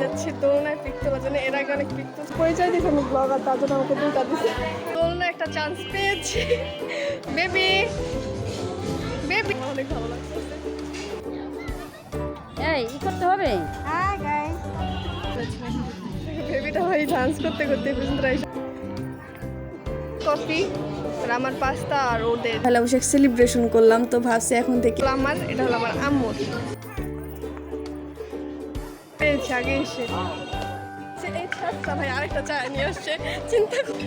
যাচ্ছি দোলনায় পিক তোলার জন্য। এর আগে অনেক পিক তুলছি, পরিচয় দিয়েছে আমি ব্লগার, তার জন্য আমাকে দুইটা দিচ্ছে। দোলনায় একটা চান্স পেয়েছি। বেবি বেবি অনেক ভালো লাগছে। এই করতে হবে। হাই গাইস, বেবিটা ভাই ডান্স করতে করতে কফি আর আমার পাস্তা আর ওদের পয়লা বৈশাখ সেলিব্রেশন করলাম। তো ভাবছি এখন থেকে আমার এটা হলো আমার আম্মুর পেয়েছি আগে এসে এই ছাড়টা ভাই আরেকটা চা নিয়ে আসছে। চিন্তা করতে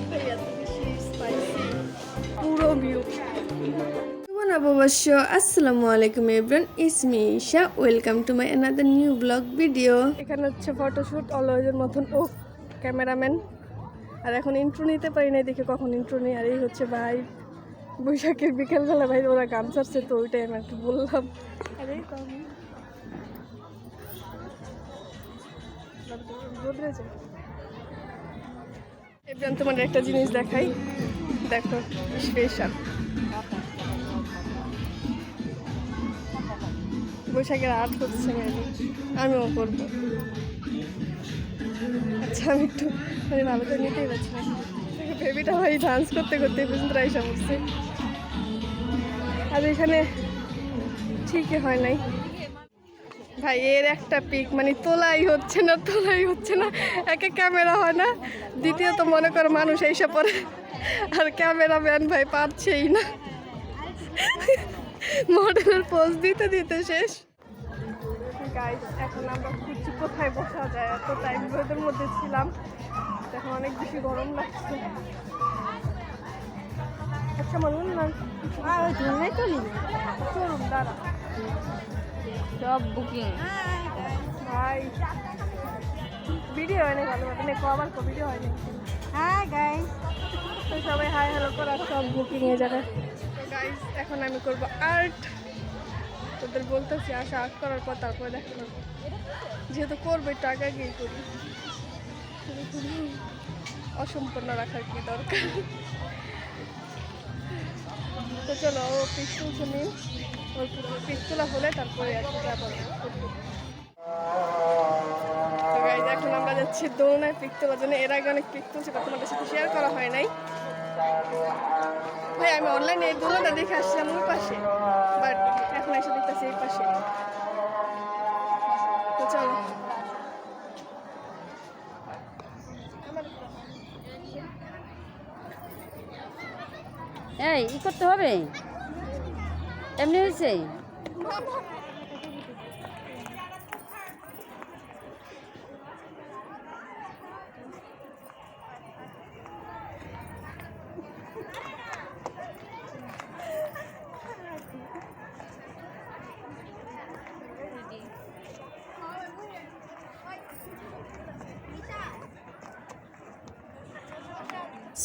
পুরো ভিউ অবশ্য। আসসালামু আলাইকুম everyone, it's me Isha, welcome to my another new blog video. এখানে হচ্ছে ফটোশুট অলওয়েজের মতন। ও ক্যামেরাম্যান, আর এখন ইন্ট্রো নিতে পারি না, দেখে কখন ইন্ট্রো নিই। আর এই হচ্ছে ভাই বৈশাখের বিকেলবেলা ভাই ওরা গান ছাড়ছে, তো ওইটাই আমি একটু বললাম। আরে এবার তোমাদের একটা জিনিস দেখাই, দেখো স্পেশাল বৈশাখের আর্ট হচ্ছে, আমিও করবো। আচ্ছা আমি একটু মানে ভালো করে নিতেই পারছি না। বেবিটা ভাই ডান্স করতে করতে পর্যন্ত এসে পড়ছে। আর এখানে ঠিকই হয় নাই ভাই, এর একটা পিক মানে তোলাই হচ্ছে না। একে ক্যামেরা হয় না, দ্বিতীয়ত মনে করো মানুষ এইসব পরে, আর ক্যামেরাম্যান ভাই পারছেই না, মডেলের পোজ দিতে দিতে শেষ। গাইস এখন আমরা খুঁজছি কোথায় বসা যায়, এত টাইম রোদের মধ্যে ছিলাম, এখন অনেক বেশি গরম লাগছে। আচ্ছা বলুন না, চলুন দাঁড়া, সব বুকিং। ভাই ভিডিও হয়নি ভালো মতো, আবার ভিডিও হয়নি। হ্যাঁ গাইস, তো সবাই হাই হ্যালো করার সব বুকিংয়ে যাবে। গাইস এখন আমি করবো আর্ট, তোদের বলতেছি আসা আর্ট করার পর তারপরে দেখা করবো, যেহেতু করবো একটু আগে আগেই করি, অসম্পূর্ণ রাখার কি দরকার। তো চলো ও পিস্তল শুনি, ওর পিস্তলা হলে তারপরে আর কি যাবো। তো গাইস এখন আমরা যাচ্ছি দোলনায় পিক তোলার জন্য। এর আগে অনেক পিক তুলছি, তোমাদের সাথে শেয়ার করা হয় নাই ভাই। আমি অনলাইনে এই দোলনাটা দেখে আসছিলাম ওই পাশে, বাট এখন এসে দেখতেছি এই পাশে। তো চলো এই করতে হবে, এমনি হয়েছে।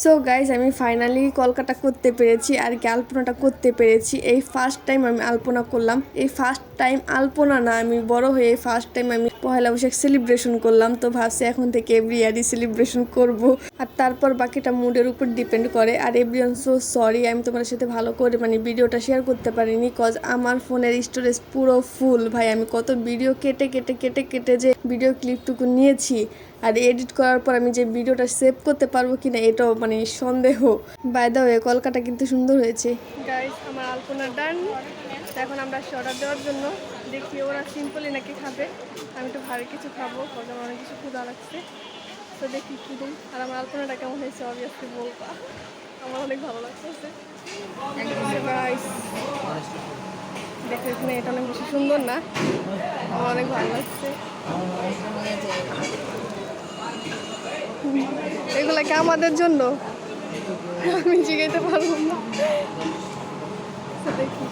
সো গাইজ আমি ফাইনালি কলকাতা করতে পেরেছি, আর কি আলপনাটা করতে পেরেছি। এই ফার্স্ট টাইম আমি আলপনা করলাম, এই ফার্স্ট টাইম আলপনা না, আমি বড় হয়ে ফার্স্ট টাইম আমি পয়লা বৈশাখ সেলিব্রেশন করলাম। তো ভাবছি এখন থেকে এভরি ইয়ারই সেলিব্রেশন করব, আর তারপর বাকিটা মুডের উপর ডিপেন্ড করে। আর এভরিওয়ান সো সরি, আমি তোমার সাথে ভালো করে মানে ভিডিওটা শেয়ার করতে পারিনি, কজ আমার ফোনের স্টোরেজ পুরো ফুল ভাই। আমি কত ভিডিও কেটে যে ভিডিও ক্লিপটুকু নিয়েছি, আর এডিট করার পর আমি যে ভিডিওটা সেভ করতে পারবো কিনা এটাও মানে সন্দেহ। বাই দ্য ওয়ে কলকাতা কিন্তু সুন্দর হয়েছে। গাইস আমার আলপনা ডান, এখন আমরা অর্ডার দেওয়ার জন্য দেখি ওরা সিম্পলি নাকি খাবে। আমি একটু ভারী কিছু খাবো, কারণ অনেক কিছু ক্ষুধা লাগছে। তো দেখি কী দিন। আর আমার আলপনাটা কেমন হয়েছে অবভিয়াসলি বলবা, আমার অনেক ভালো লাগছে। গাইস দেখো এখানে এটা অনেক বেশি সুন্দর না, আমার অনেক ভালো লাগছে। এগুলা কি আমাদের জন্য? আমি জিগাইতে পারবো না। দেখি।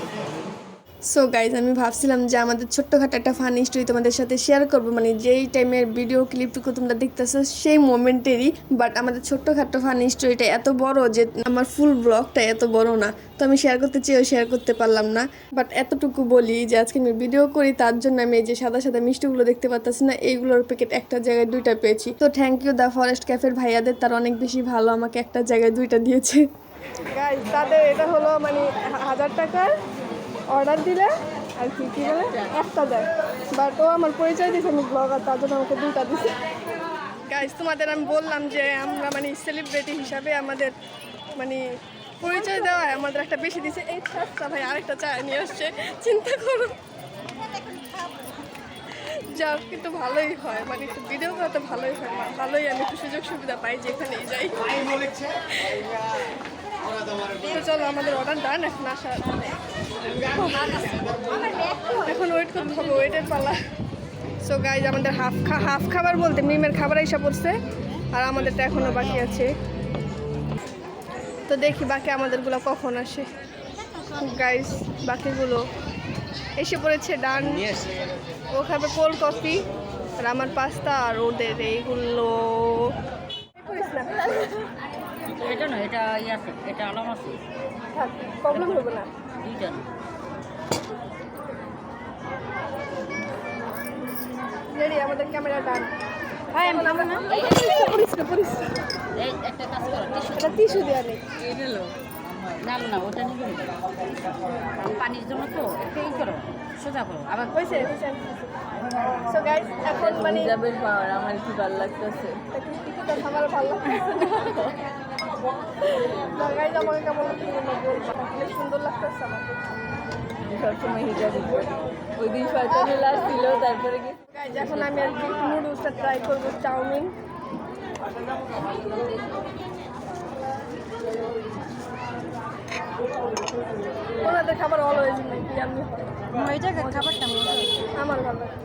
সো গাইজ আমি ভাবছিলাম যে আমাদের ছোট্টখাটো একটা ফানি স্টোরি তোমাদের সাথে শেয়ার করবো, মানে যেই টাইমের ভিডিও ক্লিপটুকু তোমরা দেখতেছো সেই মোমেন্টেরই। বাট আমাদের ছোট্টখাটো ফানি স্টোরিটা এত বড় যে আমার ফুল ব্লগটা এত বড় না, তো আমি শেয়ার করতে চেয়েও শেয়ার করতে পারলাম না। বাট এতটুকু বলি যে আজকে আমি ভিডিও করি, তার জন্য আমি এই যে সাদা সাদা মিষ্টিগুলো দেখতে পাচ্ছি না, এইগুলোর প্যাকেট একটা জায়গায় 2টা পেয়েছি। তো থ্যাংক ইউ দ্য ফরেস্ট ক্যাফের ভাইয়াদের, তার অনেক বেশি ভালো, আমাকে একটা জায়গায় 2টা দিয়েছে। গাইজ তাদের এটা হলো মানে 1000 টাকার অর্ডার দিলে আর কি কি বলে একটা দেয়, বাট ও আমার পরিচয় দিয়েছে আমি ব্লগার, তার জন্য আমাকে 2টা দিছে। গাইজ তোমাদের আমি বললাম যে আমরা মানে সেলিব্রিটি হিসাবে আমাদের মানে পরিচয় দেওয়া আমাদের একটা বেশি দিছে। এই ছাত্রা ভাই আরেকটা চা নিয়ে আসছে, চিন্তা করো। যা কিন্তু ভালোই হয়, মানে একটু ভিডিও করা তো ভালোই হয়, ভালোই আমি একটু সুযোগ সুবিধা পাই যেখানেই যাই। তো চলো আমাদের অর্ডার ডান, এখন আসা এখন ওয়েট করতে হবে, ওয়েটের পালা। সো গাইজ আমাদের হাফ খাবার বলতে মিমের খাবার এসে পড়ছে, আর আমাদেরটা এখনও বাকি আছে। তো দেখি বাকি আমাদেরগুলো কখন আসে। গাইজ বাকিগুলো এসে পড়েছে ডান। ও খাবে কোল্ড কফি, আর আমার পাস্তা, আর ওদের এইগুলো এটা না, এটা ইয়ে আছে, এটা আলাম আছে, প্রবলেম হবে না। 2টা রেডি, আমাদের ক্যামেরা ডান। হ্যাঁ আমি নাম না এই একটা কাজ করো, এটা টিস্যু দেওয়া নেই। না না ওটা নিবে না, পানির জন্য তো একটা ই করো, সোজা করো আবার। হয়েছে। সো গাইজ এখন মানে যাবেন পাওয়ার আমার কি ভালো লাগতেছে। আমার ভালো লাগতেছে না গাইজ, আমাকে কেমন লাগতেছে বলবা, অনেক সুন্দর লাগতেছে আমাকে। সবসময় হিজাবি করি, ওই দিন শয়তানি লাশ ছিল তারপরে কি। গাইজ এখন আমি আর কি নুডলসটা ট্রাই করবো, চাউমিন। ওনাদের খাবার অলওয়েজ আমি এটা খাবারটা আমার ভালো লাগে।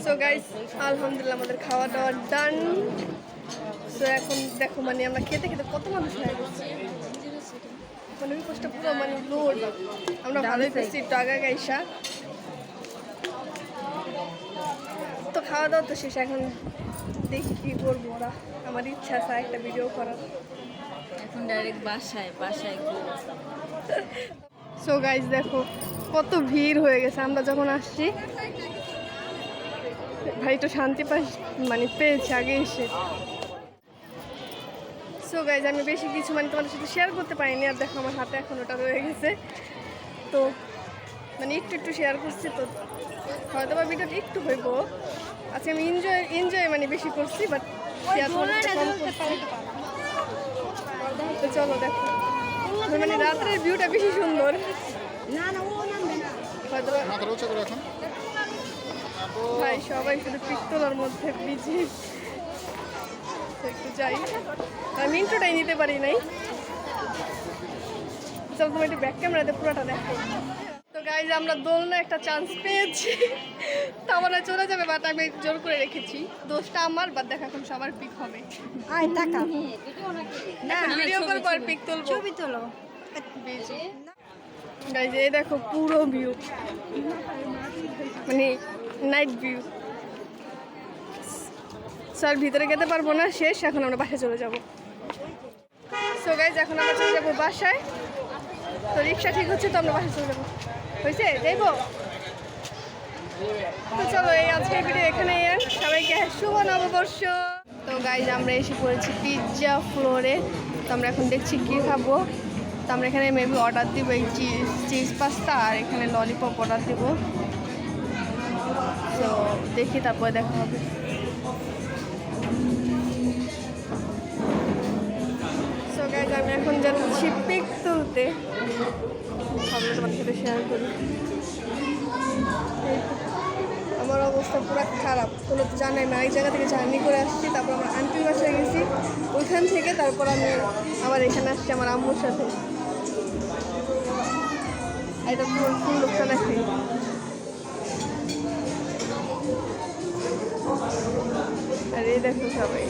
সো গাইজ আলহামদুলিল্লাহ আমাদের খাওয়া দাওয়া ডান। সো এখন দেখো মানে আমরা খেতে খেতে কত মানুষ হয়ে গেছি, মানে ওই কষ্ট পুরো মানে লোড। আমরা ভালোই পেয়েছি একটু আগা গাইসা। তো খাওয়া দাওয়া তো শেষ, এখন দেখি কী করবো ওরা। আমার ইচ্ছা আছে একটা ভিডিও করার। এখন ডাইরেক্ট বাসায় সো গাইজ দেখো কত ভিড় হয়ে গেছে আমরা যখন আসছি। ভাই একটু শান্তি মানে পেয়েছি আগে এসে। সো গাইজ আমি বেশি কিছু মানে তোমাদের সাথে শেয়ার করতে পারিনি, আর দেখো আমার হাতে এখন ওটা রয়ে গেছে। তো মানে একটু শেয়ার করছি, তো হয়তো বা ভিডিওটা একটু হইব। আজকে আমি এনজয় মানে বেশি করছি, বাট শেয়ার কম করছি। তো চলো দেখো মানে রাত্রের ভিউটা বেশি সুন্দর। হয়তো ভাই সবাই শুধু পিস্তলের মধ্যে বিজি। একটু যাই, আমি ইন্ট্রোটাই নিতে পারি নাই। চল তুমি একটু ব্যাক ক্যামেরাতে পুরোটা দেখো। তো গাইজ আমরা দোলনা একটা চান্স পেয়েছি, তা আমরা চলে যাবে, বাট আমি জোর করে রেখেছি। দোষটা আমার, বাট দেখা এখন সবার পিক হবে। ভিডিও কল পর পিক তুলবো, ছবি তোলো। গাইজ এই দেখো পুরো ভিউ, মানে নাইট ভিউ। স্যার ভিতরে যেতে পারবো না, শেষ। এখন আমরা বাসায় চলে যাব। সো গাইজ এখন আমরা চলে যাবো বাসায়। তো রিক্সা ঠিক হচ্ছে, তো আমরা বাসায় চলে যাবো। হয়েছে যাইবো? তো চলো এই আজকের ভিডিও এখানেই এন্ড। সবাইকে শুভ নববর্ষ। তো গাইজ আমরা এসে পড়েছি পিৎজা ফ্লোরে। তো আমরা এখন দেখছি কী খাবো। তো আমরা এখানে মেবি অর্ডার দিব এই চিজ পাস্তা, আর এখানে ললিপপ অর্ডার দিব। তো দেখি তারপরে দেখা হবে। সো গাইজ আমি এখন যাচ্ছি পিক তুলতে, ভাবলে তোমার সাথে শেয়ার করি। আমার অবস্থা পুরো খারাপ, কোনো তো জানাই আমি আরেক জায়গা থেকে জার্নি করে আসছি, তারপর আমার আন্টির বাসায় গেছি, ওইখান থেকে তারপর আমি আবার এখানে আসছি আমার আম্মুর সাথে। এটা ফুল লোকটা দেখাই। আর এই দেখো সবাই,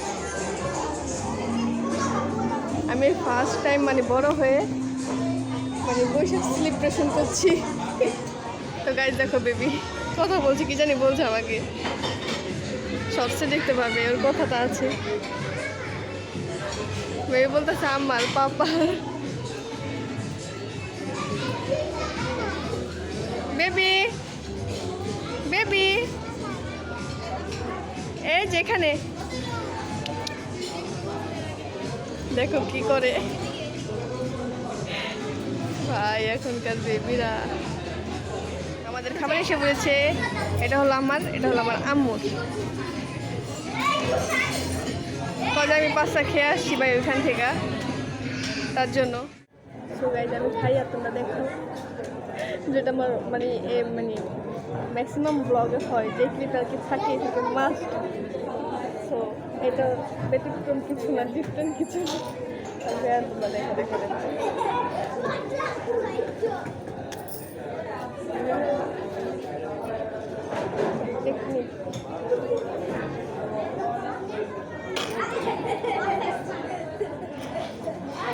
আমি ফার্স্ট টাইম মানে বড় হয়ে মানে বৈশাখ সেলিব্রেশন করছি। তো গাইজ দেখো বেবি কথা বলছি, কি জানি বলছে আমাকে, শর্টসে দেখতে পাবে, ওর কথাটা আছে। বেবি বলতেছে আমার পাপা। বেবি বেবি এই যেখানে দেখো কি করে ভাই এখনকার বেবিরা। আমাদের খাবার এসে পড়েছে। এটা হলো আমার আম্মুর। কবে আমি পাস্তা খেয়ে আসছি ভাই ওইখান থেকে, তার জন্য। সো গাইজ আমি খাই আর তোমরা দেখো, যেটা আমার মানে ম্যাক্সিমাম ব্লগে হয় যে ক্লিপ আর কি থাকে থেকে মাস্ট। সো এটা ব্যতিক্রম কিছু না, ডিফারেন্ট কিছু না। তোমরা দেখো দেখো দেখো টেকনিক।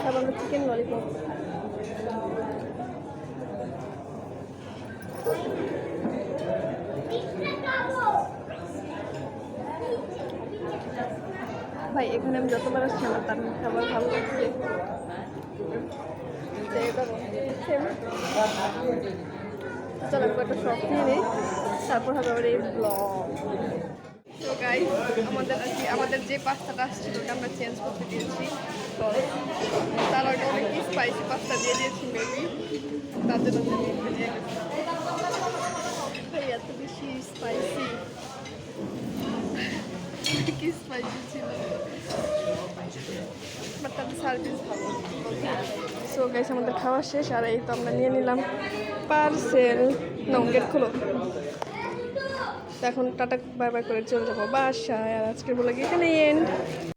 তারপর চিকেন ললিপপ। ভাই এখানে আমি যতবার আসছি আমার তার খাবার ভালো লাগছে। চলো একটা শখ নিয়ে নিই, তারপর হবে আবার এই ব্লগ। তো গাইস আমাদের যে পাস্তাটা আসছিল ওটা আমরা চেঞ্জ করতে দিয়েছি। তো তার আগে অনেক স্পাইসি পাস্তা দিয়ে দিয়েছি মেবি, তার জন্য ভাই এত বেশি স্পাইসি, কি স্পাইসি ছিল, বাট তাদের সার্ভিস ভালো। সো গাইস আমাদের খাওয়া শেষ, আর এই তো আমরা নিয়ে নিলাম পার্সেল। নাও গেট খোলো। এখন টাটা বাই বাই করে চলে যাবো বাসায়, আর আজকের ব্লগ এখানে এন্ড।